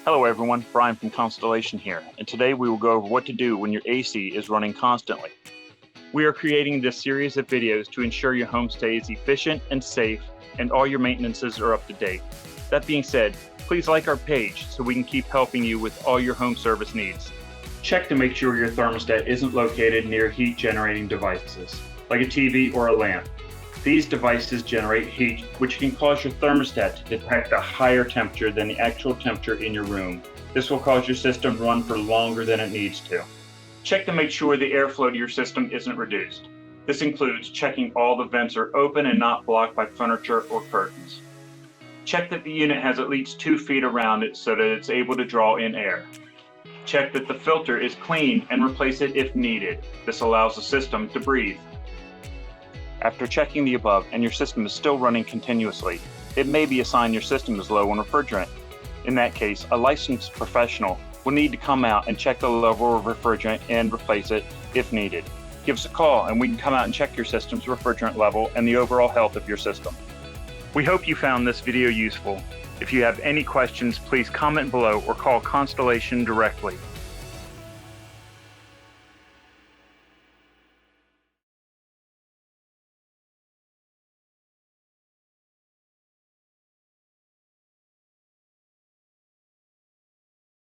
Hello everyone, Brian from Constellation here, and today we will go over what to do when your AC is running constantly. We are creating this series of videos to ensure your home stays efficient and safe, and all your maintenances are up to date. That being said, please like our page so we can keep helping you with all your home service needs. Check to make sure your thermostat isn't located near heat generating devices, like a TV or a lamp. These devices generate heat, which can cause your thermostat to detect a higher temperature than the actual temperature in your room. This will cause your system to run for longer than it needs to. Check to make sure the airflow to your system isn't reduced. This includes checking all the vents are open and not blocked by furniture or curtains. Check that the unit has at least 2 feet around it so that it's able to draw in air. Check that the filter is clean and replace it if needed. This allows the system to breathe. After checking the above and your system is still running continuously, it may be a sign your system is low on refrigerant. In that case, a licensed professional will need to come out and check the level of refrigerant and replace it if needed. Give us a call and we can come out and check your system's refrigerant level and the overall health of your system. We hope you found this video useful. If you have any questions, please comment below or call Constellation directly.